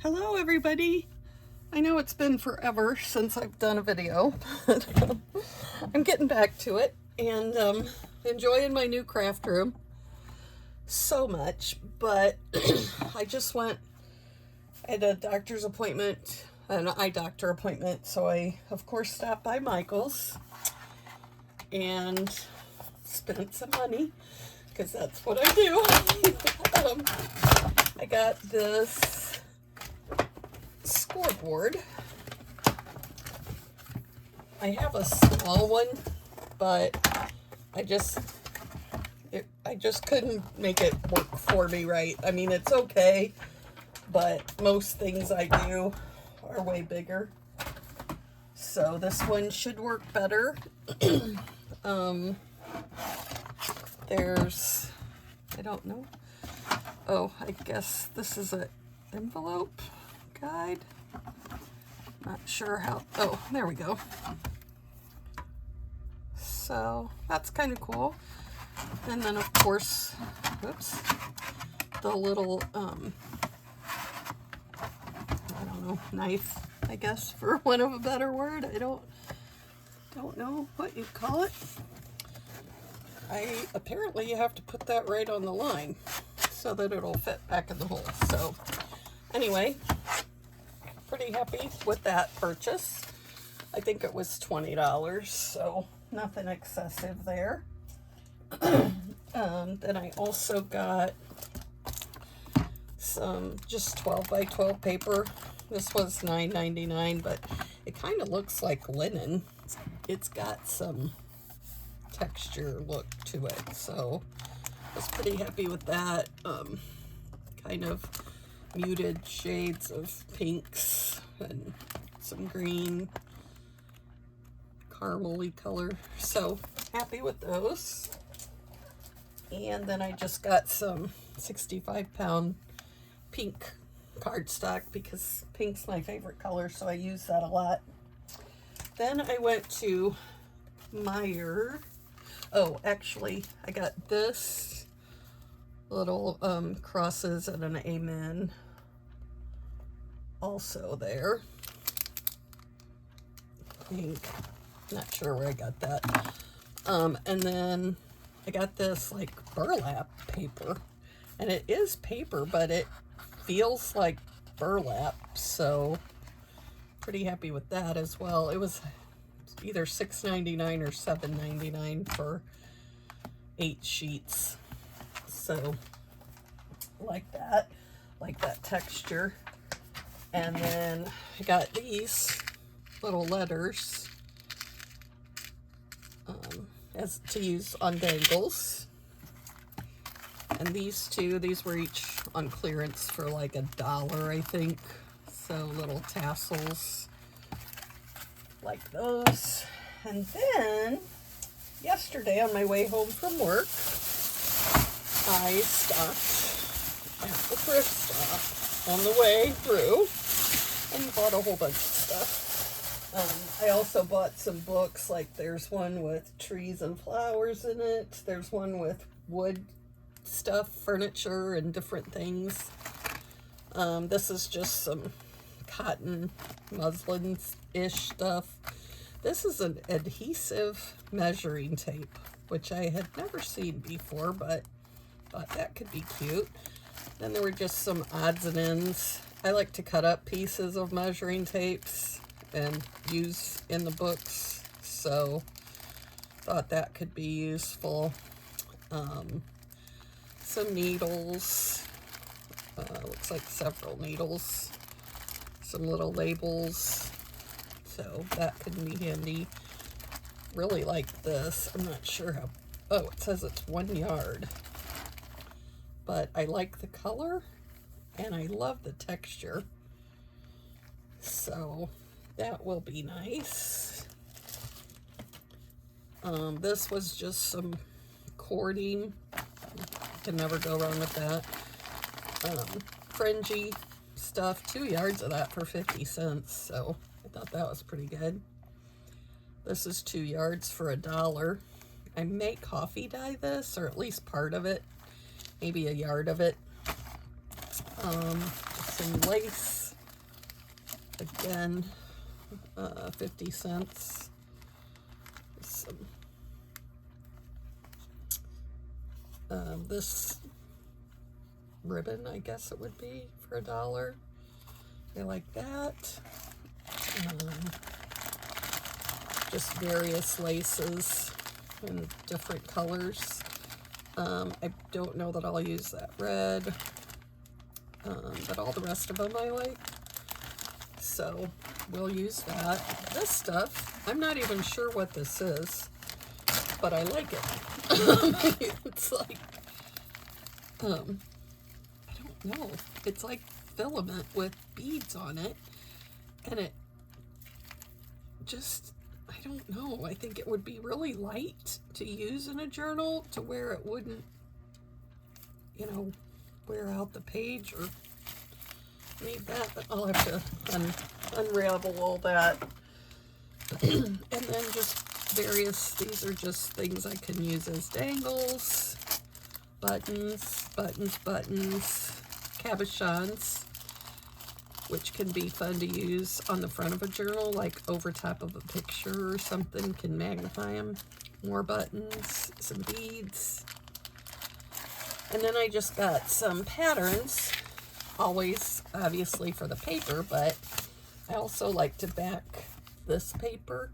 Hello everybody. I know it's been forever since I've done a video, but I'm getting back to it and enjoying my new craft room so much, but I just went at a doctor's appointment, an eye doctor appointment, so I of course stopped by Michael's and spent some money because that's what I do. I got this scoreboard. I have a small one, but I just couldn't make it work for me right. I mean, it's okay, but most things I do are way bigger. So this one should work better. There's, I don't know. Oh, I guess this is an envelope guide. Not sure how, oh, there we go. So that's kind of cool. And then of course, oops, the little, I don't know, knife, I guess, for want of a better word. I don't know what you call it. Apparently you have to put that right on the line so that it'll fit back in the hole. So anyway, pretty happy with that purchase. I think it was $20, so nothing excessive there. Then I also got some just 12 by 12 paper. This was $9.99, but it kind of looks like linen. It's got some texture look to it, so I was pretty happy with that. Kind of muted shades of pinks and some green, caramely color, so happy with those. And then I just got some 65-pound pink cardstock because pink's my favorite color, so I use that a lot. Then I went to Meijer. Oh, actually, I got this little crosses and an amen also there. I think, not sure where I got that. And then I got this like burlap paper, and it is paper, but it feels like burlap, so pretty happy with that as well. It was either $6.99 or $7.99 for 8 sheets, so like that texture. And then I got these little letters as to use on dangles, and these were each on clearance for like $1, I think. So little tassels like those. And then yesterday on my way home from work, I stopped at the thrift stop on the way through and bought a whole bunch of stuff. I also bought some books, like there's one with trees and flowers in it. There's one with wood stuff, furniture, and different things. This is just some cotton muslin-ish stuff. This is an adhesive measuring tape, which I had never seen before, but thought that could be cute. Then there were just some odds and ends. I like to cut up pieces of measuring tapes and use in the books, so thought that could be useful. Some needles, looks like several needles, some little labels, so that could be handy. Really like this. I'm not sure how, oh, it says it's 1 yard, but I like the color and I love the texture, so that will be nice. This was just some cording. Can never go wrong with that. Fringy stuff, 2 yards of that for 50 cents, so I thought that was pretty good. This is 2 yards for $1. I may coffee dye this, or at least part of it, maybe a yard of it. Some lace, again, 50 cents. Some, this ribbon, I guess it would be, for $1. I like that. Just various laces in different colors. I don't know that I'll use that red, but all the rest of them I like. So we'll use that. This stuff, I'm not even sure what this is, but I like it. It's like, I don't know. It's like filament with beads on it, and it just, I don't know. I think it would be really light to use in a journal to where it wouldn't, you know, wear out the page or need that, but I'll have to unravel all that. And then just various, these are just things I can use as dangles, buttons, cabochons, which can be fun to use on the front of a journal, like over top of a picture or something, can magnify them. More buttons, some beads. And then I just got some patterns, always obviously for the paper, but I also like to back this paper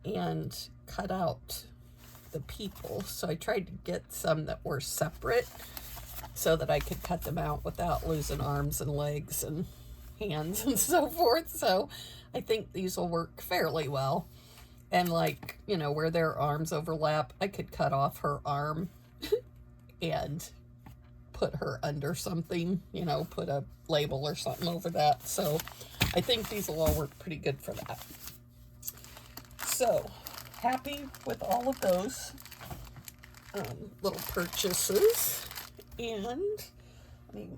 and cut out the people. So I tried to get some that were separate so that I could cut them out without losing arms and legs and hands and so forth. So I think these will work fairly well. And like, you know, where their arms overlap, I could cut off her arm and put her under something, you know, put a label or something over that. So I think these will all work pretty good for that. So happy with all of those little purchases. And let me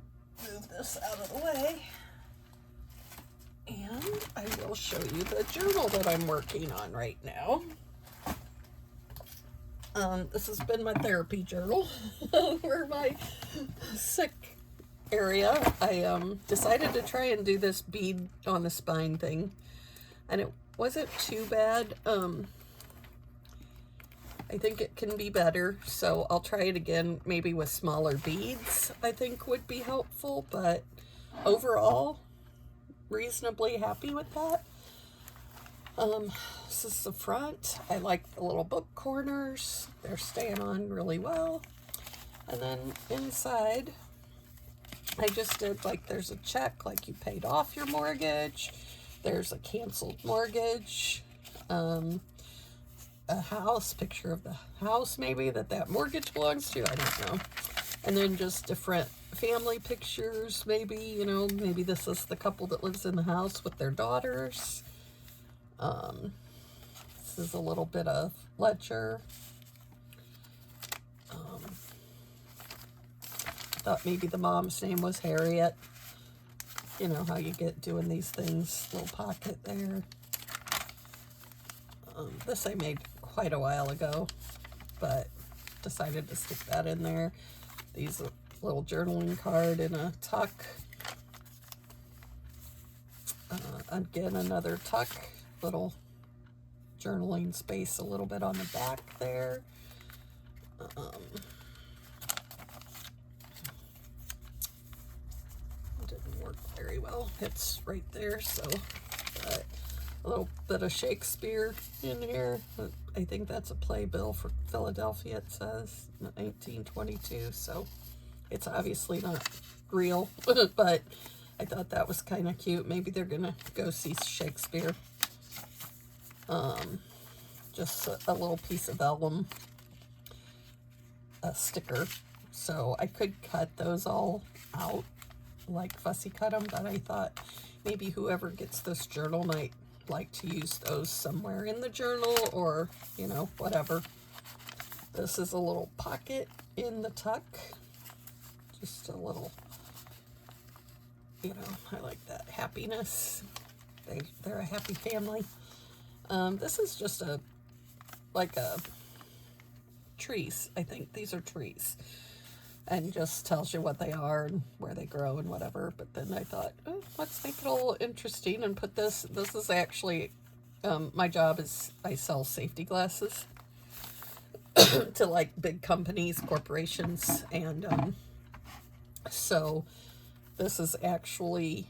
move this out of the way. And I will show you the journal that I'm working on right now. This has been my therapy journal for my sick area. I decided to try and do this bead on the spine thing, and it wasn't too bad. I think it can be better, so I'll try it again, maybe with smaller beads, I think would be helpful, but overall, reasonably happy with that. This is the front. I like the little book corners. They're staying on really well. And then inside, I just did, like, there's a check, like you paid off your mortgage. There's a canceled mortgage. A house, picture of the house maybe that mortgage belongs to. I don't know. And then just different family pictures, maybe, you know, maybe this is the couple that lives in the house with their daughters. This is a little bit of ledger. Thought maybe the mom's name was Harriet. You know how you get doing these things. Little pocket there. This I made quite a while ago, but decided to stick that in there. These little journaling card in a tuck. Again, another tuck. Little journaling space a little bit on the back there. Didn't work very well. It's right there, so but a little bit of Shakespeare in here. I think that's a playbill for Philadelphia, it says, 1922, so it's obviously not real, but I thought that was kind of cute. Maybe they're gonna go see Shakespeare. Just a little piece of vellum, a sticker, so I could cut those all out, like fussy cut them, but I thought maybe whoever gets this journal might like to use those somewhere in the journal, or, you know, whatever. This is a little pocket in the tuck, just a little, you know, I like that happiness. They're a happy family. This is just like a trees. I think these are trees, and just tells you what they are and where they grow and whatever. But then I thought, oh, let's make it a little interesting and put this. This is actually, my job is I sell safety glasses to like big companies, corporations, and so this is actually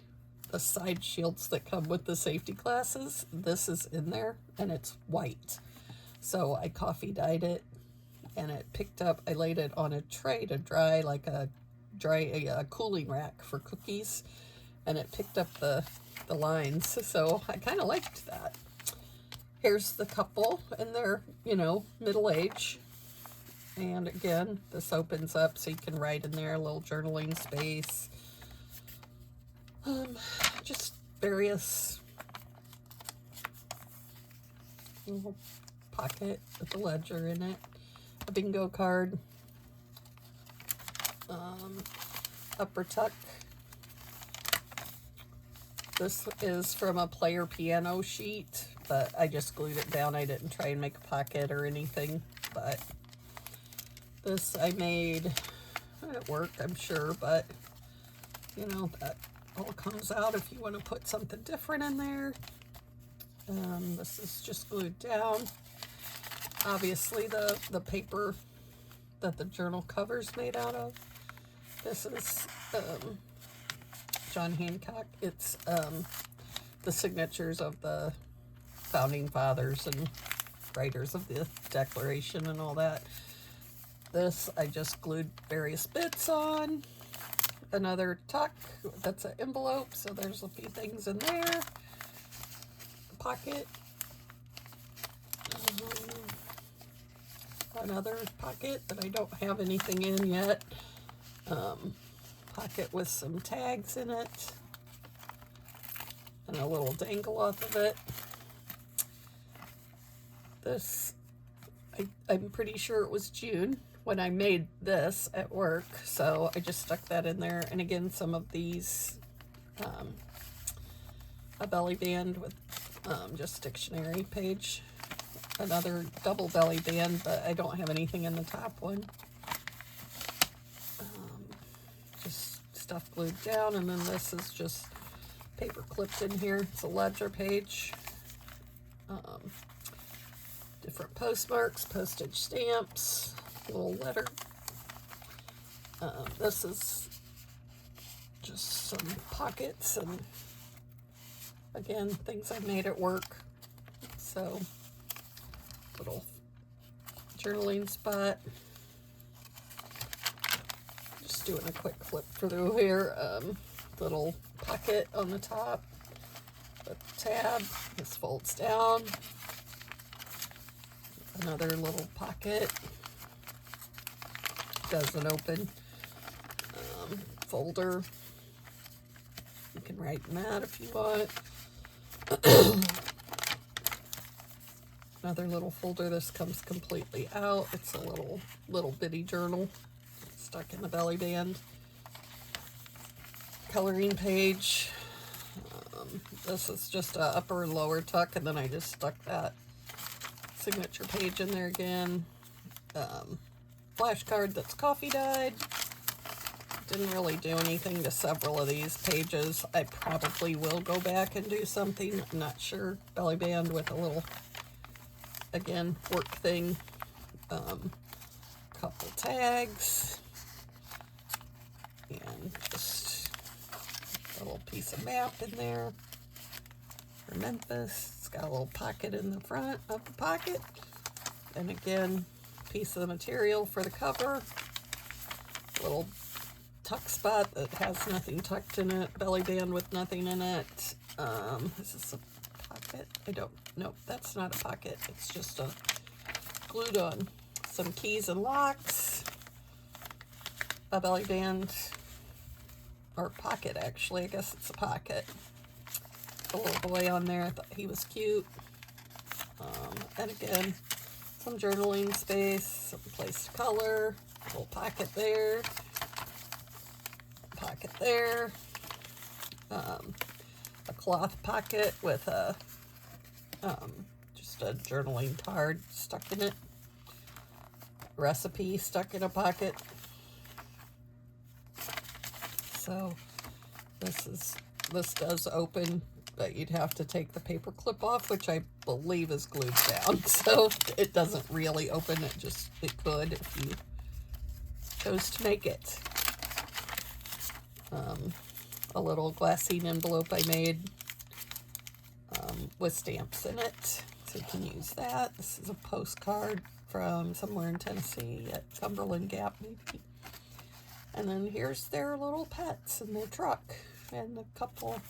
the side shields that come with the safety glasses. This is in there and it's white. So I coffee dyed it and it picked up, I laid it on a tray to dry, like a cooling rack for cookies, and it picked up the lines. So I kind of liked that. Here's the couple and they're, you know, middle age. And again, this opens up so you can write in there, a little journaling space. Just various little pocket with a ledger in it, a bingo card, upper tuck. This is from a player piano sheet, but I just glued it down. I didn't try and make a pocket or anything, but this I made at work, I'm sure, but you know, that all comes out if you want to put something different in there. This is just glued down. Obviously the paper that the journal cover's made out of. This is John Hancock. It's the signatures of the founding fathers and writers of the Declaration and all that. This I just glued various bits on. Another tuck, that's an envelope, so there's a few things in there. Pocket. Another pocket that I don't have anything in yet. Pocket with some tags in it. And a little dangle off of it. This, I'm pretty sure it was June when I made this at work, so I just stuck that in there. And again, some of these, a belly band with just dictionary page, another double belly band, but I don't have anything in the top one. Just stuff glued down, and then this is just paper clipped in here. It's a ledger page. Different postmarks, postage stamps, little letter. This is just some pockets and again, things I made at work. So, little journaling spot. Just doing a quick flip through here. Little pocket on the top. A tab. This folds down. Another little pocket. Doesn't open. Folder. You can write in that if you want. Another little folder. This comes completely out. It's a little bitty journal stuck in the belly band. Coloring page. This is just a upper and lower tuck, and then I just stuck that signature page in there again. Flashcard that's coffee dyed. Didn't really do anything to several of these pages. I probably will go back and do something. I'm not sure. Belly band with a little, again, work thing. Couple tags. And just a little piece of map in there for Memphis. It's got a little pocket in the front of the pocket. And again, piece of the material for the cover. Little tuck spot that has nothing tucked in it. Belly band with nothing in it. Is this a pocket? Nope, that's not a pocket. It's just a glued on. Some keys and locks. A belly band. Or pocket, actually. I guess it's a pocket. A little boy on there. I thought he was cute. And again, some journaling space, some place to color, a little pocket there, pocket there, a cloth pocket with a just a journaling card stuck in it, recipe stuck in a pocket. So this is this does open, but you'd have to take the paper clip off, which I believe is glued down. So it doesn't really open, it could if you chose to make it. A little glassine envelope I made with stamps in it, so you can use that. This is a postcard from somewhere in Tennessee at Cumberland Gap, maybe. And then here's their little pets in their truck, and a couple,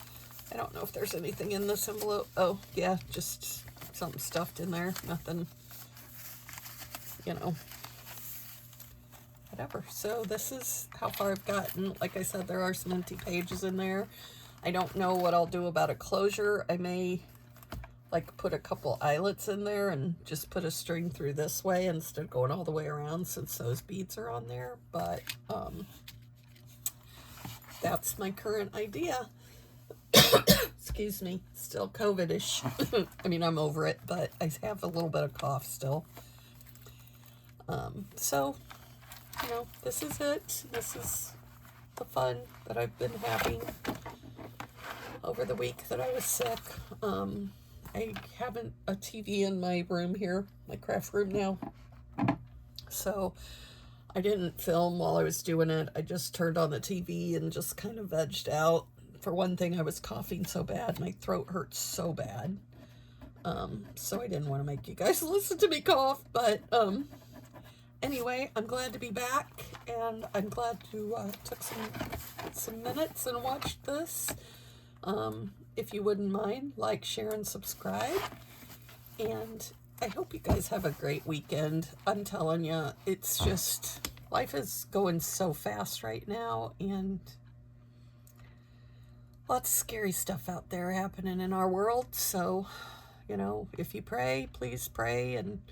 I don't know if there's anything in this envelope. Oh, yeah, just something stuffed in there. Nothing, you know, whatever. So this is how far I've gotten. Like I said, there are some empty pages in there. I don't know what I'll do about a closure. I may like put a couple eyelets in there and just put a string through this way instead of going all the way around, since those beads are on there. But that's my current idea. Excuse me, still COVID-ish. I mean, I'm over it, but I have a little bit of cough still. So, you know, this is it. This is the fun that I've been having over the week that I was sick. I haven't a TV in my room here, my craft room now. So I didn't film while I was doing it. I just turned on the TV and just kind of vegged out. For one thing, I was coughing so bad. My throat hurts so bad. So I didn't want to make you guys listen to me cough. But anyway, I'm glad to be back. And I'm glad to took some minutes and watched this. If you wouldn't mind, like, share, and subscribe. And I hope you guys have a great weekend. I'm telling you, it's just, life is going so fast right now, and lots of scary stuff out there happening in our world. So, you know, if you pray, please pray, and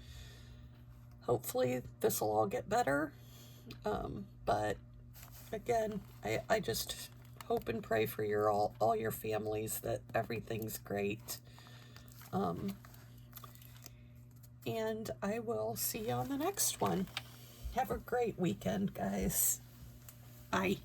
hopefully this will all get better. But again, I just hope and pray for your all your families that everything's great. And I will see you on the next one. Have a great weekend, guys. Bye.